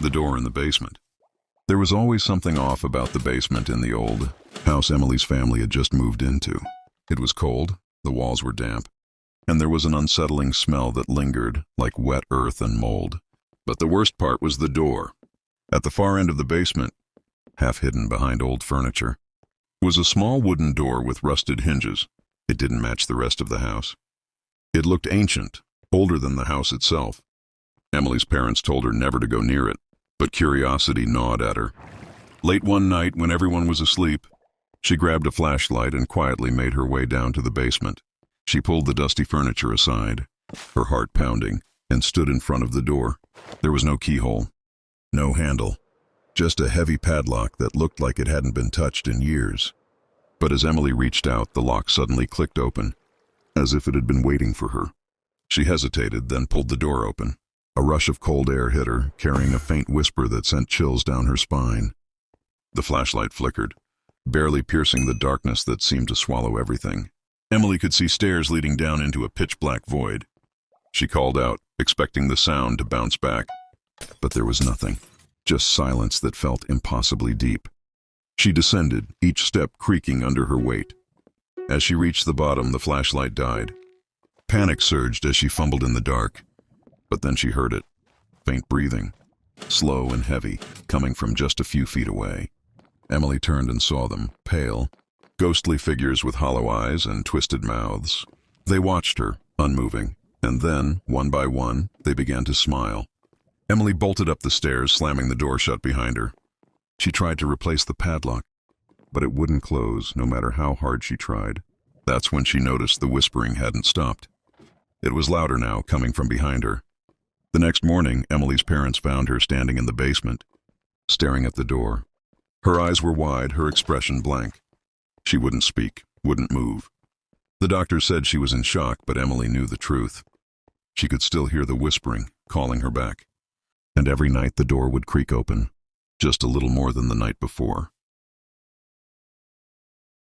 the door in the basement. There was always something off about the basement in the old house Emily's family had just moved into. It was cold, the walls were damp, and there was an unsettling smell that lingered like wet earth and mold. But the worst part was the door. At the far end of the basement, half hidden behind old furniture, was a small wooden door with rusted hinges. It didn't match the rest of the house. It looked ancient, older than the house itself. Emily's parents told her never to go near it, but curiosity gnawed at her. Late one night, when everyone was asleep, she grabbed a flashlight and quietly made her way down to the basement. She pulled the dusty furniture aside, her heart pounding, and stood in front of the door. There was no keyhole, no handle, just a heavy padlock that looked like it hadn't been touched in years. But as Emily reached out, the lock suddenly clicked open, as if it had been waiting for her. She hesitated, then pulled the door open. A rush of cold air hit her, carrying a faint whisper that sent chills down her spine. The flashlight flickered, barely piercing the darkness that seemed to swallow everything. Emily could see stairs leading down into a pitch-black void. She called out, expecting the sound to bounce back, but there was nothing. Just silence that felt impossibly deep. She descended, each step creaking under her weight. As she reached the bottom, the flashlight died. Panic surged as she fumbled in the dark, but then she heard it. Faint breathing, slow and heavy, coming from just a few feet away. Emily turned and saw them, pale, ghostly figures with hollow eyes and twisted mouths. They watched her, unmoving, and then, one by one, they began to smile. Emily bolted up the stairs, slamming the door shut behind her. She tried to replace the padlock, but it wouldn't close, no matter how hard she tried. That's when she noticed the whispering hadn't stopped. It was louder now, coming from behind her. The next morning, Emily's parents found her standing in the basement, staring at the door. Her eyes were wide, her expression blank. She wouldn't speak, wouldn't move. The doctor said she was in shock, but Emily knew the truth. She could still hear the whispering, calling her back. And every night the door would creak open, just a little more than the night before.